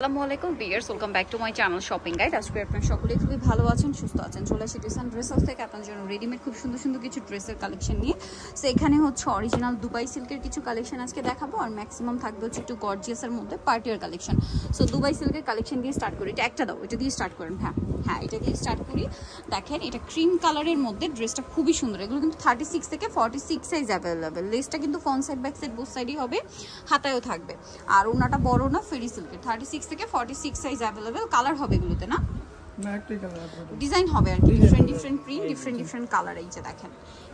আসসালামু আলাইকুম viewers, welcome back to my channel shopping guide. আজকে আপনারা সকলেই খুবই ভালো আছেন, সুস্থ আছেন। চলে এসেছি ডিসান ড্রেস হাউস থেকে আপনার জন্য রেডিমেড খুব সুন্দর সুন্দর কিছু ড্রেসের কালেকশন নিয়ে। সো এখানে হচ্ছে অরিজিনাল দুবাই সিল্কের কিছু কালেকশন আজকে দেখাবো, আর ম্যাক্সিমাম থাকবে হচ্ছে একটু গর্জিয়াসের মধ্যে পার্টিয়ার কালেকশন। সো দুবাই সিল্কের কালেকশন দিয়ে স্টার্ট করি। এটা একটা দাও, এটা দিয়ে স্টার্ট করেন। হ্যাঁ এটা দিয়ে স্টার্ট করি। দেখেন এটা ক্রিম কালারের মধ্যে, ড্রেসটা খুবই সুন্দর। এগুলো কিন্তু 36 থেকে 46 সাইজ অ্যাভেলেবেল। লেসটা কিন্তু front side back side both সাইডই হবে, হাতায়ও থাকবে। আর ওনাটা বড় না, ফেরি সিল্কের 36 থেকে 46 সাইজ অ্যাভেলেবেল। কালার হবে এগুলোতে না, ডিজাইন হবে আর কি, ডিফারেন্ট প্রিন্ট, ডিফারেন্ট কালার। এই যে দেখেন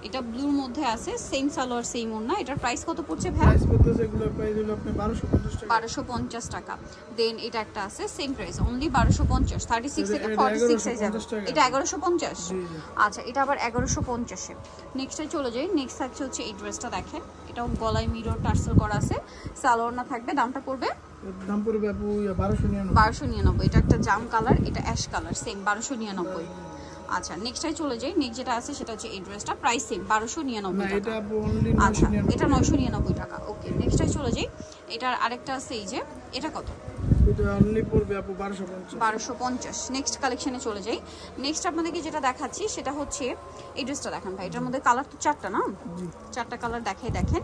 এটা ব্লুর মধ্যে আছে, সেম সালোয়ার সেম ওড়না। এটার প্রাইস কত পড়ছে ভাই? প্রাইস পড়তেছে এগুলোর প্রাইস হলো আপনি 1250 টাকা। দেন এটা একটা আছে সেম প্রাইস, অনলি 1250, 36 থেকে 46 সাইজ হবে। এটা 1150। আচ্ছা এটা আবার 1150 এ। নেক্সটে চলে যাই। নেক্সট থাকছে হচ্ছে এই ড্রেসটা দেখেন, এটাও গলায় মিরর টার্সেল করা আছে, সালোয়ার না থাকবে। দামটা পড়বে দাম পড়বে আপু 1299। 1299। এটা একটা জাম কালার, এটা অ্যাশ কালার, সেম 1299। আচ্ছা নেক্সটে চলে যাই। নেক্সট যেটা আছে সেটা হচ্ছে এই ড্রেসটা, প্রাইস সেম 1299 টাকা। এটা আপু অনলি 999। আচ্ছা এটা 999 টাকা। ওকে নেক্সটে চলে যাই। এটার আরেকটা আছে এই যে, এটা কত? এটা অনলি পড়বে আপু 1250। 1250। নেক্সট কালেকশনে চলে যাই। নেক্সট আপনাদেরকে যেটা দেখাচ্ছি সেটা হচ্ছে এই ড্রেসটা দেখেন ভাই। এটার মধ্যে কালার তো চারটা না, চারটা কালার দেখেন।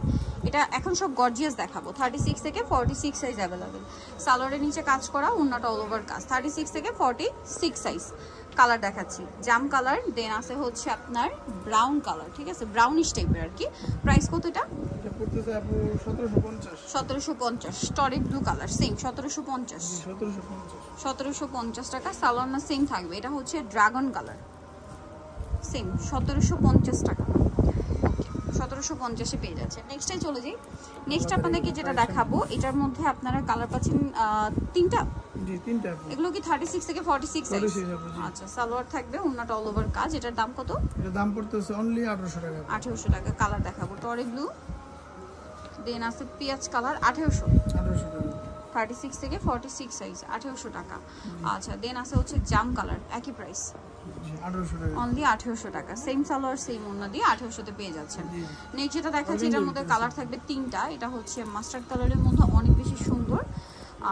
এটা এখন সব গর্জিয়াস দেখাবো। 36 থেকে 46 সাইজ অ্যাভেলেবেল। সালোয়ারের নিচে কাজ করা, ওন্নাটা অল ওভার কাজ। 36 থেকে 46 সাইজ। কালার দেখাচ্ছি জাম কালার, দেন আছে হচ্ছে আপনার ব্রাউন কালার, ঠিক আছে, ব্রাউনিশ টাইপের আর কি। প্রাইস কত এটা? এটা পড়তেছে আপু 1750। 1750। স্টরিক ব্লু কালার, সেম 1750। 1750 টাকা। সালোয়ার না সেম থাকবে। এটা হচ্ছে ড্রাগন কালার, সেম 1750 টাকা। ওকে 1750 এ পেয়ে যাচ্ছে। নেক্সটে চলে যাই। নেক্সট আপনাদেরকে যেটা দেখাবো, এটার মধ্যে আপনারা কালার পাচ্ছেন তিনটা। জি তিনটা। এগুলো কি 36 থেকে 46 সাইজ? আচ্ছা সালোয়ার থাকবে, ওন্নাটা অল ওভার কাজ। এটার দাম কত? এটার দাম পড়তেছে অনলি 1800 টাকা। 1800 টাকা। কালার দেখাবো টরে ব্লু, দেন আছে পেঁয়াজ কালার, 1800 টাকা। 36 থেকে 46 সাইজ 1800 টাকা। আচ্ছা দেন আছে হচ্ছে জাম কালার, একই প্রাইস, জি 1800 টাকা, অনলি 1800 টাকা। সেম সালোয়ার সেম ওড়না দিয়ে 1800 তে পেয়ে যাচ্ছেন। নেক্সট যেটা দেখাচ্ছি, এটার মধ্যে কালার থাকবে তিনটা। এটা হচ্ছে মাস্টার্ড কালারের মধ্যে, অনেক বেশি সুন্দর,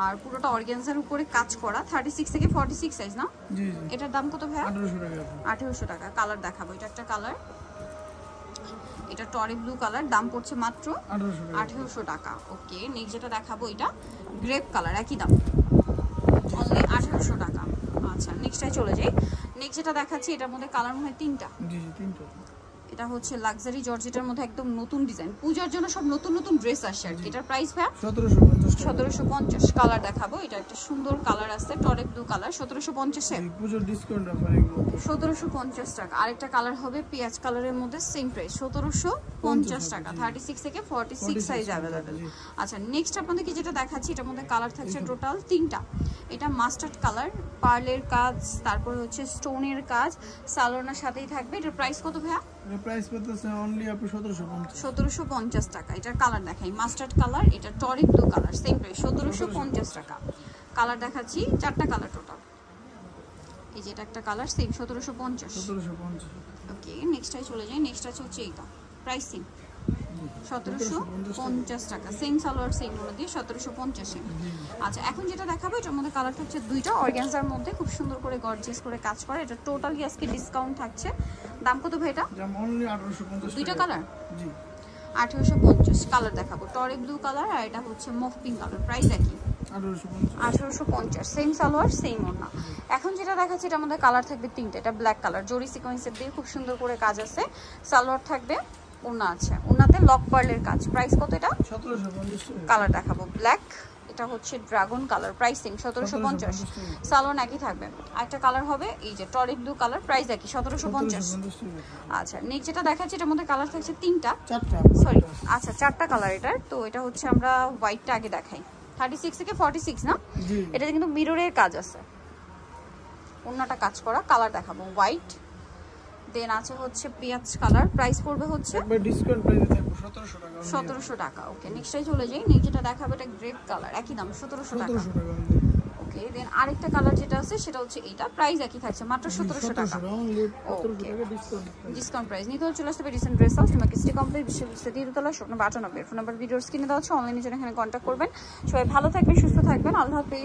আর পুরোটা অর্গানজার উপরে কাজ করা। 36 থেকে 46 সাইজ না? জি। এটার দাম কত ভাই? 1800 টাকা। 1800 টাকা। কালার দেখাবো। এটা একটা কালার, এটা টরে ব্লু কালার, দাম পড়ছে মাত্র 1800 টাকা। ওকে নেক্সট যেটা দেখাবো, এটা গ্রেপ কালার, একই দাম, অনলি 1800 টাকা। আচ্ছা নেক্সটটাই চলে যাই। নেক্সট যেটা দেখাচ্ছি, এটার মধ্যে কালার মনে হয় তিনটা। জি তিনটা। এটা হচ্ছে লাক্সারি জর্জেটের মধ্যে একদম নতুন ডিজাইন, পূজার জন্য সব নতুন নতুন ড্রেস আসছে আর কি। এটার প্রাইস ভাই 1750। কালার দেখাবো। এটা একটা সুন্দর কালার আছে, টরে ব্লু কালার, 1750 এ। পূজোর ডিসকাউন্ট অফার এগুলো 1750 টাকা। আরেকটা কালার হবে পেঁয়াজ কালারের মধ্যে, সেম প্রাইস 1750 টাকা। 36 থেকে 46 সাইজ অ্যাভেলেবেল। আচ্ছা নেক্সট আপনাদেরকে যেটা দেখাচ্ছি, এটার মধ্যে কালার থাকছে টোটাল তিনটা। এটা মাস্টার্ড কালার, পার্লের কাজ, তারপরে হচ্ছে স্টোনের কাজ, সালোয়ারের সাথেই থাকবে। এটার প্রাইস কত ভাইয়া? এর প্রাইস পড়তেছে অনলি আপু 1750। 1750 টাকা। এটার কালার দেখাই, মাস্টার্ড কালার, এটা টরি ব্লু কালার, সেম প্রাইস 1750 টাকা। কালার দেখাচ্ছি চারটা কালার টোটাল। এই যে এটা একটা কালার, সেম 1750। ওকে নেক্সটটাই চলে যাই। নেক্সট আছে হচ্ছে এইটা, প্রাইস সেম 1750 টাকা। সেম সালোয়ার সেম ওড়না দিয়ে 1750 এ। আচ্ছা এখন যেটা দেখাবো, এটার মধ্যে কালার থাকছে দুইটা, অর্গানজার মধ্যে খুব সুন্দর করে গর্জিয়াস করে কাজ করা। এটা টোটালি আজকে ডিসকাউন্ট থাকছে। দাম কত ভাই এটা? দাম অনলি 1850। দুইটা কালার জি 1850। কালার দেখাবো টরে ব্লু কালার, আর এটা হচ্ছে মফ পিঙ্ক কালার, প্রাইস একই 1850। সেম সালোয়ার সেম ওড়না। এখন যেটা দেখাচ্ছি, এটার মধ্যে কালার থাকবে তিনটা। এটা ব্ল্যাক কালার, জরি সিকোয়েন্সের দিয়ে খুব সুন্দর করে কাজ আছে, সালোয়ার থাকবে, ওড়না আছে, ওড়নাতে লক পার্লের কাজ। প্রাইস কত এটা? 1750। কালার দেখাবো ব্ল্যাক, এটা হচ্ছে dragon colour, price same 1750। Salwar একই থাকবে। আরেকটা কালার হবে এই যে টরি ব্লু কালার, প্রাইস একই 1750। আচ্ছা নেক্সট যেটা দেখাচ্ছি, এটার মধ্যে কালার থাকছে তিনটা, সরি আচ্ছা চারটা কালার এটার। তো এটা হচ্ছে আমরা হোয়াইটটা আগে দেখাই। 36 থেকে 46 না? এটাতে কিন্তু মিররের কাজ আছে, ওন্নাটা কাজ করা। কালার দেখাবো হোয়াইট, দেন আছে হচ্ছে পেঁয়াজ কালার, প্রাইস পড়বে হচ্ছে একবার ডিসকাউন্ট প্রাইসে থাকবে 1700 টাকা। 1700 টাকা। ওকে নেক্সটটাই চলে যাই। নেক্সট যেটা দেখাবো, এটা গ্রেপ কালার, একই দাম 1700 টাকা। ওকে দেন আরেকটা কালার যেটা আছে সেটা হচ্ছে এইটা, প্রাইস একই থাকছে মাত্র 1700 টাকা। ওকে ডিসকাউন্ট প্রাইস। নিতে হলে চলে আসতে রিসেন্ট ড্রেস হাউস, তোমাকে সিটি কমপ্লেক্স বিশ্ববিদ্যালয় দ্বিতীয়তলা, স্বপ্ন 92। ফোন নাম্বার ভিডিওর স্ক্রিনে দেওয়া আছে, অনলাইনে জন্য এখানে কন্ট্যাক্ট করবেন। সবাই ভালো থাকবেন, সুস্থ থাকবেন, আল্লাহ হাফেজ।